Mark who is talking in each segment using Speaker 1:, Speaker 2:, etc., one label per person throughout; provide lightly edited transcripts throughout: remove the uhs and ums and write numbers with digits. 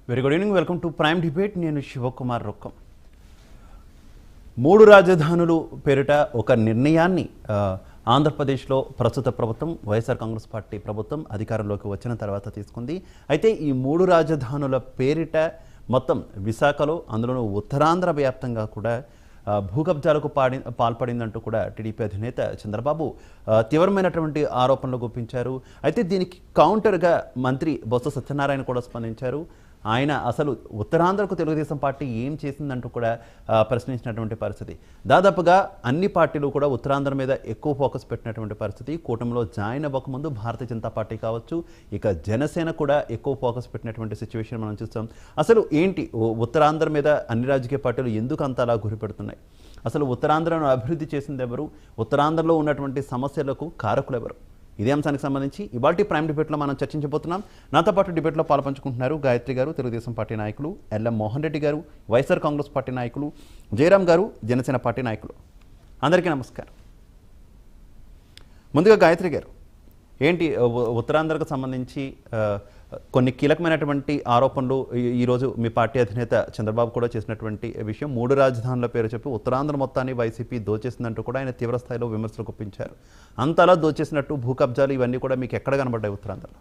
Speaker 1: Very good evening, welcome to prime debate. నేను శివకుమార్ రొక్కం. మూడు రాజధానులు పేరిట ఒక నిర్ణయాన్ని ఆంధ్రప్రదేశ్లో ప్రస్తుత ప్రభుత్వం వైఎస్ఆర్ కాంగ్రెస్ పార్టీ ప్రభుత్వం అధికారంలోకి వచ్చిన తర్వాత తీసుకుంది. అయితే ఈ మూడు రాజధానుల పేరిట మొత్తం విశాఖలో, అందులోనూ ఉత్తరాంధ్ర వ్యాప్తంగా కూడా భూకబ్జాలకు పాల్పడిందంటూ కూడా టీడీపీ అధినేత చంద్రబాబు తీవ్రమైనటువంటి ఆరోపణలు గుప్పించారు. అయితే దీనికి కౌంటర్గా మంత్రి బొత్స సత్యనారాయణ కూడా స్పందించారు. ఆయన అసలు ఉత్తరాంధ్రకు తెలుగుదేశం పార్టీ ఏం చేసిందంటూ కూడా ప్రశ్నించినటువంటి పరిస్థితి. దాదాపుగా అన్ని పార్టీలు కూడా ఉత్తరాంధ్ర మీద ఎక్కువ ఫోకస్ పెట్టినటువంటి పరిస్థితి. కూటమిలో జాయిన్ అవ్వకముందు భారతీయ జనతా పార్టీ కావచ్చు, ఇక జనసేన కూడా ఎక్కువ ఫోకస్ పెట్టినటువంటి సిచ్యువేషన్ మనం చూస్తాం. అసలు ఏంటి ఉత్తరాంధ్ర మీద అన్ని రాజకీయ పార్టీలు ఎందుకు అంత అలా గురి పెడుతున్నాయి? అసలు ఉత్తరాంధ్రను అభివృద్ధి చేసింది ఎవరు? ఉత్తరాంధ్రలో ఉన్నటువంటి సమస్యలకు కారకులు ఎవరు? ఇదే అంశానికి సంబంధించి ఇవాల్టి ప్రైమ్ డిబేట్లో మనం చర్చించబోతున్నాం. నాతో పాటు డిబేట్లో పాల్పంచుకుంటున్నారు గాయత్రి గారు, తెలుగుదేశం పార్టీ నాయకులు, ఎల్ఎం మోహన్ రెడ్డి గారు, వైఎస్ఆర్ కాంగ్రెస్ పార్టీ నాయకులు, జయరామ్ గారు, జనసేన పార్టీ నాయకులు. అందరికీ నమస్కారం. ముందుగా గాయత్రి గారు, ఏంటి ఉత్తరాంధ్రకు సంబంధించి కొన్ని కీలకమైనటువంటి ఆరోపణలు ఈరోజు మీ పార్టీ అధినేత చంద్రబాబు కూడా చేసినటువంటి విషయం, మూడు రాజధానుల పేరు చెప్పి ఉత్తరాంధ్ర మొత్తాన్ని వైసీపీ దోచేసిందంటూ కూడా ఆయన తీవ్రస్థాయిలో విమర్శలు గుప్పించారు. అంతలా దోచేసినట్టు భూ కబ్జాలు ఇవన్నీ కూడా మీకు ఎక్కడ కనబడ్డాయి ఉత్తరాంధ్రలో?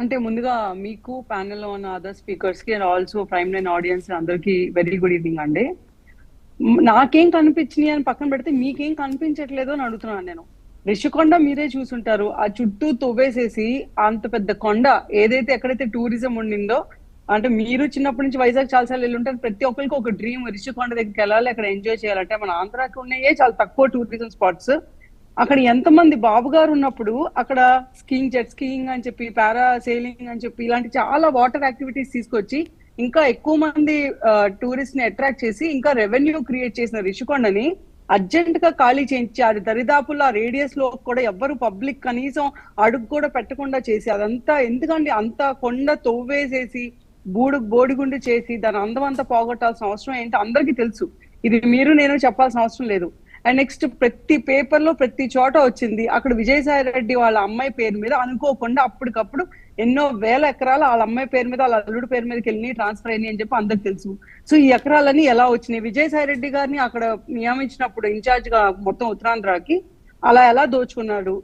Speaker 2: అంటే ముందుగా మీకు ప్యానెల్లో ఉన్న అదర్ స్పీకర్స్ కి and also prime line audience అందరికి వెరీ గుడ్ ఈవినింగ్ అండి. నాకేం కనిపించినాయి అని పక్కన పెడితే మీకేం కనిపించట్లేదు అని అడుగుతున్నాను నేను. రిషికొండ మీరే చూసుంటారు, ఆ చుట్టూ తవ్వేసేసి అంత పెద్ద కొండ ఏదైతే ఎక్కడైతే టూరిజం ఉండిందో, అంటే మీరు చిన్నప్పటి నుంచి వైజాగ్ చాలాసార్లు వెళ్ళి ఉంటారు, ప్రతి ఒక్కరికి ఒక డ్రీమ్ రిషికొండ దగ్గరికి వెళ్ళాలి, అక్కడ ఎంజాయ్ చేయాలంటే. మన ఆంధ్రాకి ఉన్నాయే చాలా తక్కువ టూరిజం స్పాట్స్. అక్కడ ఎంతమంది బాబు గారు ఉన్నప్పుడు అక్కడ స్కీయింగ్, జెట్ స్కీయింగ్ అని చెప్పి, పారా సెయిలింగ్ అని చెప్పి ఇలాంటి చాలా వాటర్ యాక్టివిటీస్ తీసుకొచ్చి ఇంకా ఎక్కువ మంది టూరిస్ట్ ని అట్రాక్ట్ చేసి ఇంకా రెవెన్యూ క్రియేట్ చేసిన రిషికొండని అర్జెంట్ గా ఖాళీ చేయించి అది దరిదాపుల్లో రేడియస్ లో కూడా ఎవ్వరు పబ్లిక్ కనీసం అడుగు కూడా పెట్టకుండా చేసి, అదంతా ఎందుకంటే అంత కొండ తవ్వేసేసి బోడిగుండు చేసి దాని అందం అంతా పోగొట్టాల్సిన అవసరం ఏంటి అందరికీ తెలుసు. ఇది మీరు నేను చెప్పాల్సిన అవసరం లేదు. అండ్ నెక్స్ట్ ప్రతి పేపర్ లో ప్రతి చోట వచ్చింది అక్కడ విజయసాయి రెడ్డి వాళ్ళ అమ్మాయి పేరు మీద అనుకోకుండా అప్పటికప్పుడు ఎన్నో వేల ఎకరాలు వాళ్ళ అమ్మాయి పేరు మీద, వాళ్ళ అల్లుడి పేరు మీదకి వెళ్ళి ట్రాన్స్ఫర్ అయినాయి అని చెప్పి అందరికి తెలుసు. సో ఈ ఎకరాలన్నీ ఎలా వచ్చినాయి? విజయసాయి రెడ్డి గారిని అక్కడ నియమించినప్పుడు ఇన్ఛార్జ్ గా మొత్తం ఉత్తరాంధ్రకి అలా ఎలా దోచుకున్నాడు?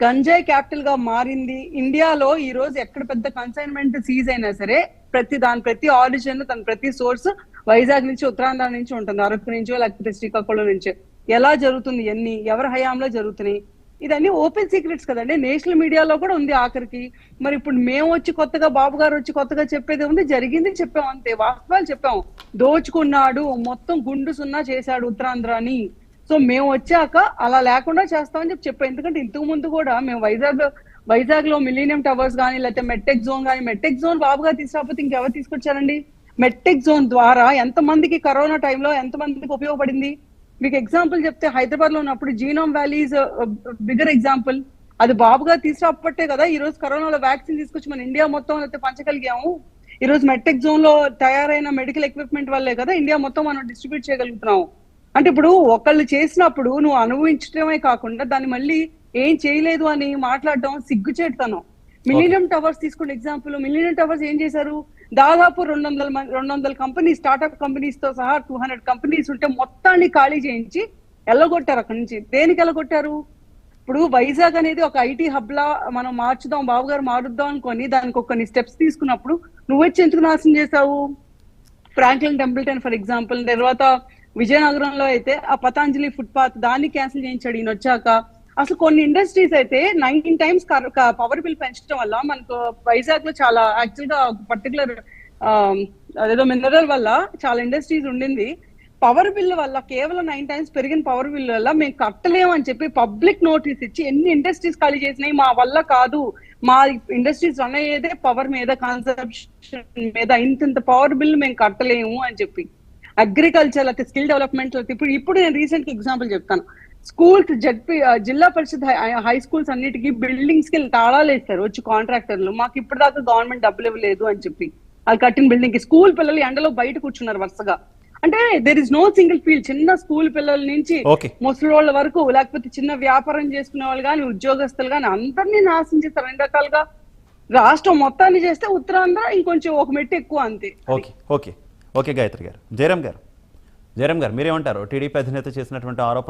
Speaker 2: గంజాయి క్యాపిటల్ గా మారింది ఇండియాలో. ఈ రోజు ఎక్కడ పెద్ద కన్సైన్మెంట్ సీజ్ అయినా సరే ప్రతి ఆరిజిన్ తన ప్రతి సోర్స్ వైజాగ్ నుంచి, ఉత్తరాంధ్ర నుంచి ఉంటుంది, అరకు నుంచో లేకపోతే శ్రీకాకుళం నుంచో. ఎలా జరుగుతుంది, ఎన్ని ఎవరి హయాంలో జరుగుతున్నాయి, ఇదన్నీ ఓపెన్ సీక్రెట్స్ కదండి. నేషనల్ మీడియాలో కూడా ఉంది ఆఖరికి. మరి ఇప్పుడు మేము వచ్చి కొత్తగా, బాబు గారు వచ్చి కొత్తగా చెప్పేది ఉంది, జరిగింది చెప్పాం అంతే, వాస్తవాలు చెప్పాం. దోచుకున్నాడు, మొత్తం గుండు సున్నా చేశాడు ఉత్తరాంధ్రాని. సో మేము వచ్చాక అలా లేకుండా చేస్తామని చెప్పాం. ఎందుకంటే ఇంతకు ముందు కూడా మేము వైజాగ్ లో మిలీనియం టవర్స్ కానీ, లేకపోతే మెట్టెక్ జోన్ కానీ, మెట్టెక్ జోన్ బాబు గారు తీసుకురాకపోతే ఇంకెవరు తీసుకొచ్చారండి? మెట్టెక్ జోన్ ద్వారా ఎంతమందికి కరోనా టైంలో ఎంతమందికి ఉపయోగపడింది? మీకు ఎగ్జాంపుల్ చెప్తే, హైదరాబాద్ లో ఉన్నప్పుడు genome valley is bigger example. అది బాబు గారు తీసుకురాపట్టే కదా ఈ రోజు కరోనాలో వ్యాక్సిన్ తీసుకొచ్చి మన ఇండియా మొత్తం అయితే పంచగలిగాము. ఈ రోజు మెట్టెక్ జోన్ లో తయారైన మెడికల్ ఎక్విప్మెంట్ వల్లే కదా ఇండియా మొత్తం మనం డిస్ట్రిబ్యూట్ చేయగలుగుతున్నాము. అంటే ఇప్పుడు ఒకళ్ళు చేసినప్పుడు నువ్వు అనుభవించడమే కాకుండా దాన్ని మళ్ళీ ఏం చేయలేదు అని మాట్లాడడం సిగ్గుచేటుతనం. మిలీనియం టవర్స్ తీసుకున్న ఎగ్జాంపుల్, మిలీనియం టవర్స్ ఏం చేశారు? దాదాపు 200 కంపెనీస్, స్టార్ట్అప్ కంపెనీస్ తో సహా 200 కంపెనీస్ ఉంటే మొత్తాన్ని ఖాళీ చేయించి ఎల్లగొట్టారు అక్కడి నుంచి. దేనికి ఎల్లగొట్టారు? ఇప్పుడు వైజాగ్ అనేది ఒక ఐటీ హబ్ లా మనం మార్చుదాం, బాబు గారు మారుద్దాం అనుకొని దానికి కొన్ని స్టెప్స్ తీసుకున్నప్పుడు నువ్వు వచ్చి ఎందుకు నాశనం చేశావు? Franklin Templeton for example. తర్వాత విజయనగరంలో అయితే ఆ పతాంజలి ఫుట్పాత్ దాన్ని క్యాన్సిల్ చేయించాడు ఈయన వచ్చాక. అసలు కొన్ని ఇండస్ట్రీస్ అయితే 19 times పవర్ బిల్ పెంచడం వల్ల మనకు వైజాగ్ లో చాలా యాక్చువల్ గా పర్టికులర్ అదేదో మినరల్ వల్ల చాలా ఇండస్ట్రీస్ ఉండింది. పవర్ బిల్ వల్ల కేవలం 9 times పెరిగిన పవర్ బిల్ వల్ల మేము కట్టలేము అని చెప్పి పబ్లిక్ నోటీస్ ఇచ్చి ఎన్ని ఇండస్ట్రీస్ ఖాళీ చేసినాయి. మా వల్ల కాదు, మా ఇండస్ట్రీస్ రన్ అయ్యేదే పవర్ మీద, కన్సంప్షన్ మీద, ఇంత పవర్ బిల్ మేము కట్టలేము అని చెప్పి. అగ్రికల్చర్ లేకపోతే స్కిల్ డెవలప్మెంట్, ఇప్పుడు నేను రీసెంట్ ఎగ్జాంపుల్ చెప్తాను. స్కూల్స్ జిల్లా పరిషత్ హై స్కూల్స్ అన్నిటికీ బిల్డింగ్స్ కి తాళాలు వేస్తారు వచ్చి కాంట్రాక్టర్లు. మాకు ఇప్పటిదాకా గవర్నమెంట్ డబ్బులు ఇవ్వలేదు అని చెప్పి అది కట్టిన బిల్డింగ్ కి స్కూల్ పిల్లలు ఎండలో బయట కూర్చున్నారు వరుసగా. అంటే there is no single field. చిన్న స్కూల్ పిల్లల నుంచి ముసలి వాళ్ళ వరకు, లేకపోతే చిన్న వ్యాపారం చేసుకునే వాళ్ళు కానీ, ఉద్యోగస్తులు కానీ అందరినీ నాశనం చేస్తారు అన్ని రకాలుగా. రాష్ట్రం మొత్తాన్ని చేస్తే ఉత్తరాంధ్ర ఇంకొంచెం ఒక మెట్టు ఎక్కువ అంతే.
Speaker 1: ఓకే ఓకే ఓకే గాయత్రి గారు. జయరామ్ గారు మీరేమంటారు? టీడీపీ అధినేత చేసినటువంటి ఆరోపణ